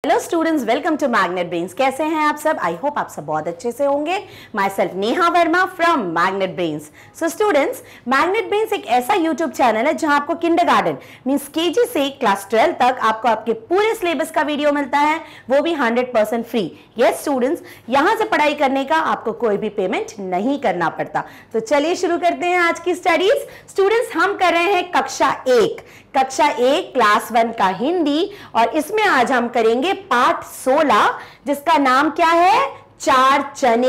Hello students, welcome to Magnet Brains. कैसे हैं आप सब? आई होप आप सब बहुत अच्छे से होंगे। My self Neha Verma from magnet brains. So students, magnet brains एक ऐसा यूट्यूब चैनल है जहां आपको किंडरगार्टन मींस केजी से क्लास 12 तक आपको आपके पूरे सिलेबस का वीडियो मिलता है, वो भी 100% फ्री। यस स्टूडेंट्स, यहां से पढ़ाई करने का आपको कोई भी पेमेंट नहीं करना पड़ता। तो चलिए शुरू करते हैं आज की स्टडीज। स्टूडेंट्स, हम कर रहे हैं कक्षा 1 क्लास 1 का हिंदी, और इसमें आज हम करेंगे पाठ 16 जिसका नाम क्या है? चार चने।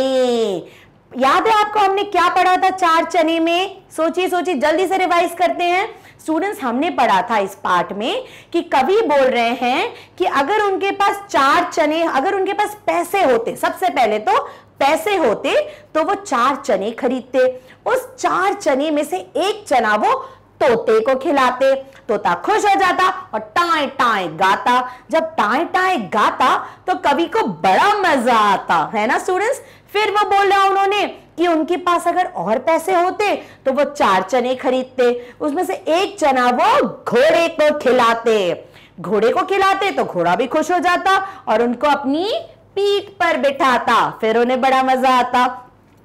याद है आपको हमने क्या पढ़ा था चार चने में? सोचिए जल्दी से रिवाइज करते हैं। स्टूडेंट्स, हमने पढ़ा था इस पाठ में कि कवि बोल रहे हैं कि अगर उनके पास चार चने, अगर उनके पास पैसे होते, सबसे पहले तो पैसे होते तो वो चार चने खरीदते। उस चार चने में से एक चना वो तोते को खिलाते, तोता खुश हो जाता और टाए टाए गाता। जब टाए टाए गाता तो कवि को बड़ा मजा आता है ना स्टूडेंट्स। फिर वो बोला उन्होंने कि उनके पास अगर और पैसे होते तो वो चार चने खरीदते, उसमें से एक चना वो घोड़े को खिलाते। घोड़े को खिलाते तो घोड़ा भी खुश हो जाता और उनको अपनी पीठ पर बिठाता, फिर उन्हें बड़ा मजा आता।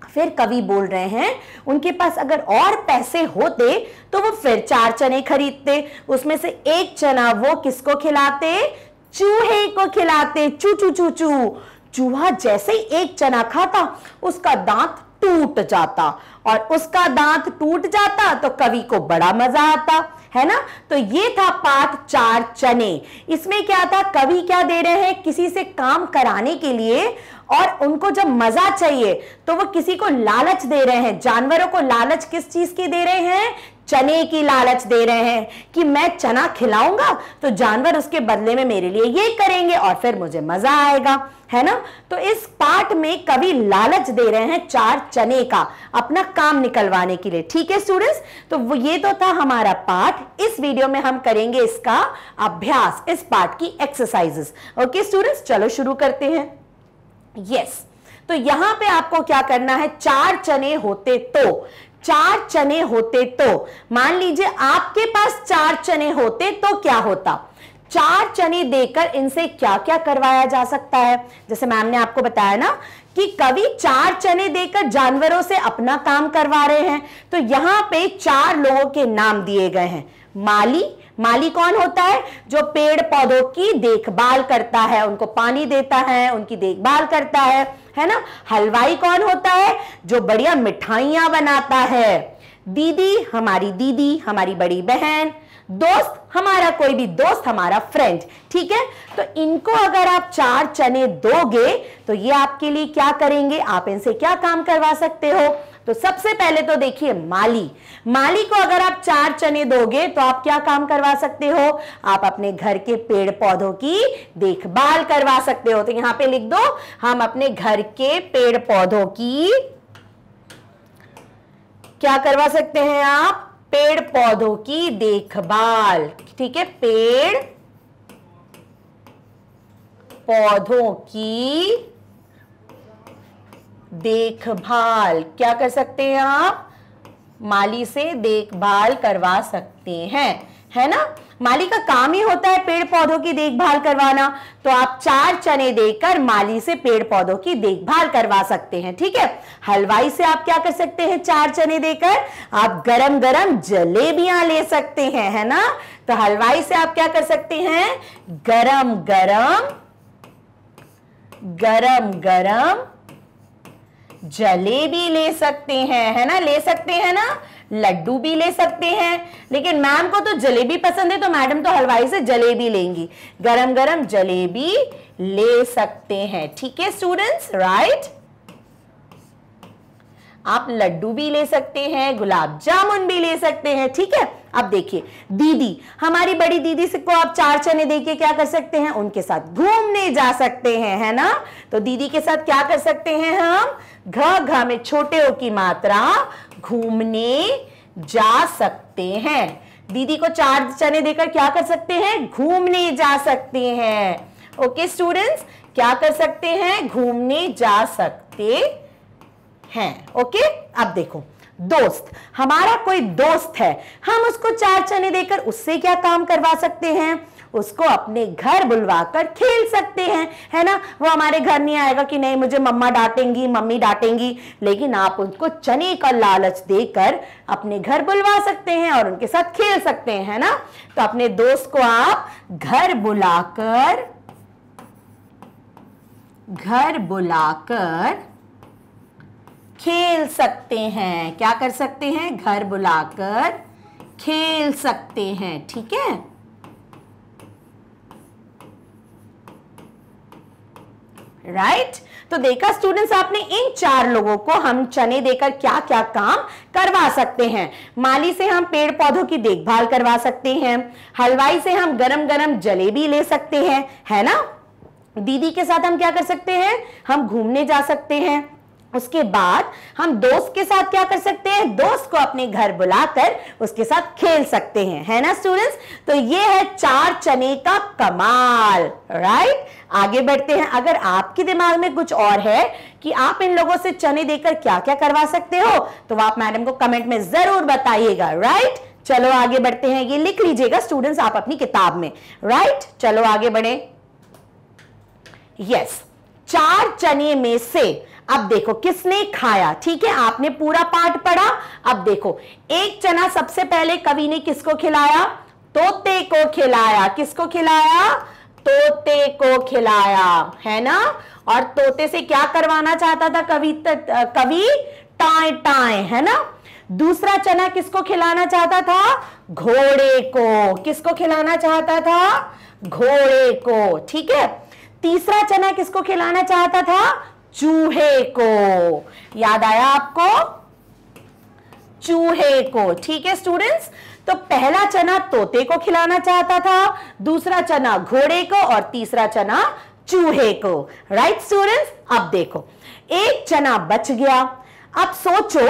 फिर कवि बोल रहे हैं उनके पास अगर और पैसे होते तो वो फिर चार चने खरीदते, उसमें से एक चना वो किसको खिलाते? चूहे को खिलाते। चू चू चू चू। चूहा जैसे ही एक चना खाता उसका दांत टूट जाता, और उसका दांत टूट जाता तो कवि को बड़ा मजा आता, है ना। तो ये था पाठ चार चने। इसमें क्या था? कवि क्या दे रहे हैं? किसी से काम कराने के लिए, और उनको जब मजा चाहिए तो वो किसी को लालच दे रहे हैं। जानवरों को लालच किस चीज की दे रहे हैं? चने की लालच दे रहे हैं कि मैं चना खिलाऊंगा तो जानवर उसके बदले में मेरे लिए ये करेंगे और फिर मुझे मजा आएगा, है ना। तो इस पाठ में कवि लालच दे रहे हैं चार चने का अपना काम निकलवाने के लिए। ठीक है स्टूडेंट्स, तो ये तो था हमारा पाठ। इस वीडियो में हम करेंगे इसका अभ्यास, इस पाठ की एक्सरसाइजेस। ओके स्टूडेंट्स, चलो शुरू करते हैं। यस, तो यहां पे आपको क्या करना है? चार चने होते तो, चार चने होते तो, मान लीजिए आपके पास चार चने होते तो क्या होता? चार चने देकर इनसे क्या क्या करवाया जा सकता है? जैसे मैम ने आपको बताया ना कि कवि चार चने देकर जानवरों से अपना काम करवा रहे हैं। तो यहां पे चार लोगों के नाम दिए गए हैं। माली, माली कौन होता है? जो पेड़ पौधों की देखभाल करता है, उनको पानी देता है, उनकी देखभाल करता है ना। हलवाई कौन होता है? जो बढ़िया मिठाइयां बनाता है। दीदी, हमारी बड़ी बहन। दोस्त, हमारा कोई भी दोस्त, हमारा फ्रेंड। ठीक है, तो इनको अगर आप चार चने दोगे तो ये आपके लिए क्या करेंगे? आप इनसे क्या काम करवा सकते हो? तो सबसे पहले तो देखिए माली को अगर आप चार चने दोगे तो आप क्या काम करवा सकते हो? आप अपने घर के पेड़ पौधों की देखभाल करवा सकते हो। तो यहां पे लिख दो, हम अपने घर के पेड़ पौधों की क्या करवा सकते हैं? आप पेड़ पौधों की देखभाल। ठीक है, पेड़ पौधों की देखभाल क्या कर सकते हैं? आप माली से देखभाल करवा सकते हैं, है ना। माली का काम ही होता है पेड़ पौधों की देखभाल करवाना, तो आप चार चने देकर माली से पेड़ पौधों की देखभाल करवा सकते हैं। ठीक है, हलवाई से आप क्या कर सकते हैं? चार चने देकर आप गरम गरम जलेबियां ले सकते हैं, है ना। तो हलवाई से आप क्या कर सकते हैं? गरम गरम जलेबी ले सकते हैं, है ना। ले सकते हैं ना, लड्डू भी ले सकते हैं। लेकिन मैम को तो जलेबी पसंद है तो मैडम तो हलवाई से जलेबी लेंगी। गरम गरम जलेबी ले सकते हैं। ठीक है स्टूडेंट्स, राइट। आप लड्डू भी ले सकते हैं, गुलाब जामुन भी ले सकते हैं। ठीक है, अब देखिए दीदी, हमारी बड़ी दीदी से को आप चार चने देके क्या कर सकते हैं? उनके साथ घूमने जा सकते हैं, है ना। तो दीदी के साथ क्या कर सकते हैं हम? घ में छोटे ओ की मात्रा, घूमने जा सकते हैं। दीदी को चार चने देकर क्या कर सकते हैं? घूमने जा सकते हैं। ओके स्टूडेंट्स, क्या कर सकते हैं? घूमने जा सकते हैं। ओके, अब देखो दोस्त, हमारा कोई दोस्त है, हम उसको चार चने देकर उससे क्या काम करवा सकते हैं? उसको अपने घर बुलवाकर खेल सकते हैं, है ना। वो हमारे घर नहीं आएगा कि नहीं मुझे मम्मा डांटेंगी, मम्मी डांटेंगी, लेकिन आप उनको चने का लालच देकर अपने घर बुलवा सकते हैं और उनके साथ खेल सकते हैं, है ना। तो अपने दोस्त को आप घर बुलाकर खेल सकते हैं। क्या कर सकते हैं? घर बुलाकर खेल सकते हैं, ठीक है। राइट तो देखा स्टूडेंट्स आपने, इन 4 लोगों को हम चने देकर क्या क्या काम करवा सकते हैं। माली से हम पेड़ पौधों की देखभाल करवा सकते हैं, हलवाई से हम गरम गरम जलेबी ले सकते हैं, है ना। दीदी के साथ हम क्या कर सकते हैं? हम घूमने जा सकते हैं। उसके बाद हम दोस्त के साथ क्या कर सकते हैं? दोस्त को अपने घर बुलाकर उसके साथ खेल सकते हैं, है ना स्टूडेंट्स। तो ये है 4 चने का कमाल। राइट आगे बढ़ते हैं। अगर आपके दिमाग में कुछ और है कि आप इन लोगों से चने देकर क्या क्या करवा सकते हो, तो आप मैडम को कमेंट में जरूर बताइएगा। राइट चलो आगे बढ़ते हैं, ये लिख लीजिएगा स्टूडेंट्स आप अपनी किताब में। राइट चलो आगे बढ़े। यस 4 चने में से अब देखो किसने खाया, ठीक है। आपने पूरा पाठ पढ़ा। अब देखो एक चना सबसे पहले कवि ने किसको खिलाया? तोते को खिलाया। किसको खिलाया? तोते को खिलाया, है ना। और तोते से क्या करवाना चाहता था कवि? टाए टाए, है ना। दूसरा चना किसको खिलाना चाहता था? घोड़े को। किसको खिलाना चाहता था? घोड़े को, ठीक है। तीसरा चना किसको खिलाना चाहता था? चूहे को। याद आया आपको? चूहे को, ठीक है स्टूडेंट्स। तो पहला चना तोते को खिलाना चाहता था, दूसरा चना घोड़े को और तीसरा चना चूहे को। राइट स्टूडेंट्स अब देखो एक चना बच गया। अब सोचो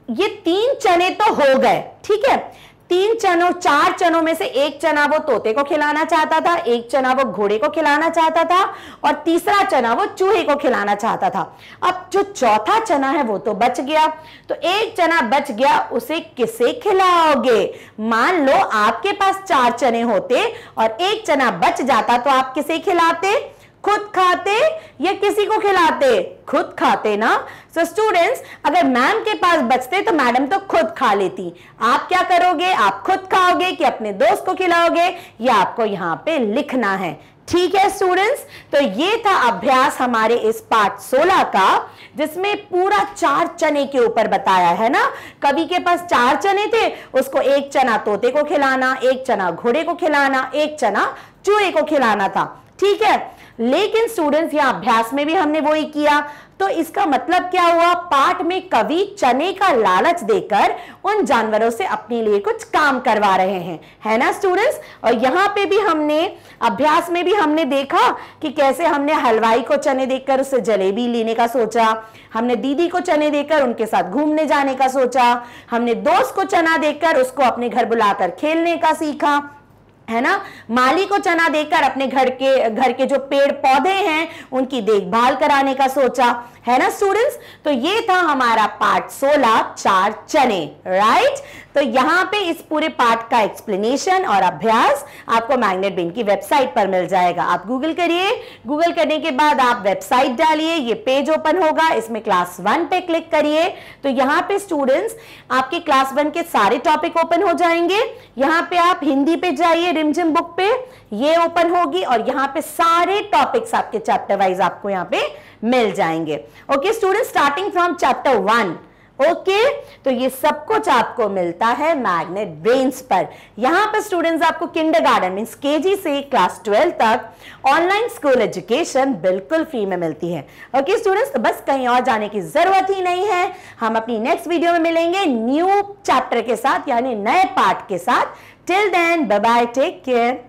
ये 3 चने तो हो गए, ठीक है। 4 चनों में से एक चना वो तोते को खिलाना चाहता था, एक चना वो घोड़े को खिलाना चाहता था और तीसरा चना वो चूहे को खिलाना चाहता था। अब जो चौथा चना है वो तो बच गया, तो एक चना बच गया, उसे किसे खिलाओगे? मान लो आपके पास 4 चने होते और एक चना बच जाता तो आप किसे खिलाते? खुद खाते या किसी को खिलाते? खुद खाते ना। सो स्टूडेंट्स अगर मैम के पास बचते तो मैडम तो खुद खा लेती। आप क्या करोगे? आप खुद खाओगे कि अपने दोस्त को खिलाओगे? या आपको यहां पे लिखना है, ठीक है स्टूडेंट्स। तो ये था अभ्यास हमारे इस पाठ 16 का, जिसमें पूरा 4 चने के ऊपर बताया है ना। कवि के पास 4 चने थे, उसको एक चना तोते को खिलाना, एक चना घोड़े को खिलाना, एक चना चूहे को खिलाना था, ठीक है। लेकिन स्टूडेंट्स यहां अभ्यास में भी हमने वही किया। तो इसका मतलब क्या हुआ? पाठ में कवि चने का लालच देकर उन जानवरों से अपने लिए कुछ काम करवा रहे हैं, है ना स्टूडेंट्स। और यहां पे भी हमने अभ्यास में भी हमने देखा कि कैसे हमने हलवाई को चने देकर उससे जलेबी लेने का सोचा, हमने दीदी को चने देकर उनके साथ घूमने जाने का सोचा, हमने दोस्त को चना देकर उसको अपने घर बुलाकर खेलने का सीखा, है ना। माली को चना देकर अपने घर के जो पेड़ पौधे हैं उनकी देखभाल कराने का सोचा, है ना स्टूडेंट्स। तो ये था हमारा पाठ 16 4 चने। राइट तो यहां पे इस पूरे पाठ का एक्सप्लेनेशन और अभ्यास आपको मैग्नेट ब्रेन की वेबसाइट पर मिल जाएगा। आप गूगल करिए, गूगल करने के बाद आप वेबसाइट डालिए, ये पेज ओपन होगा, इसमें क्लास 1 पे क्लिक करिए। तो यहाँ पे स्टूडेंट्स आपके क्लास 1 के सारे टॉपिक ओपन हो जाएंगे। यहाँ पे आप हिंदी पे जाइए, रिमझिम बुक पे ये ओपन होगी और यहाँ पे सारे टॉपिक्स आपके चैप्टर वाइज आपको यहाँ पे मिल जाएंगे। Okay student, starting from chapter 1। Okay तो ये सब कुछ आपको मिलता है मैग्नेट ब्रेन्स पर। यहां पर स्टूडेंट्स आपको किंडरगार्टन मींस केजी से क्लास 12 तक ऑनलाइन स्कूल एजुकेशन बिल्कुल फ्री में मिलती है। ओके स्टूडेंट्स, तो बस कहीं और जाने की जरूरत ही नहीं है। हम अपनी नेक्स्ट वीडियो में मिलेंगे न्यू चैप्टर के साथ, यानी नए पार्ट के साथ। Till then bye bye, take care.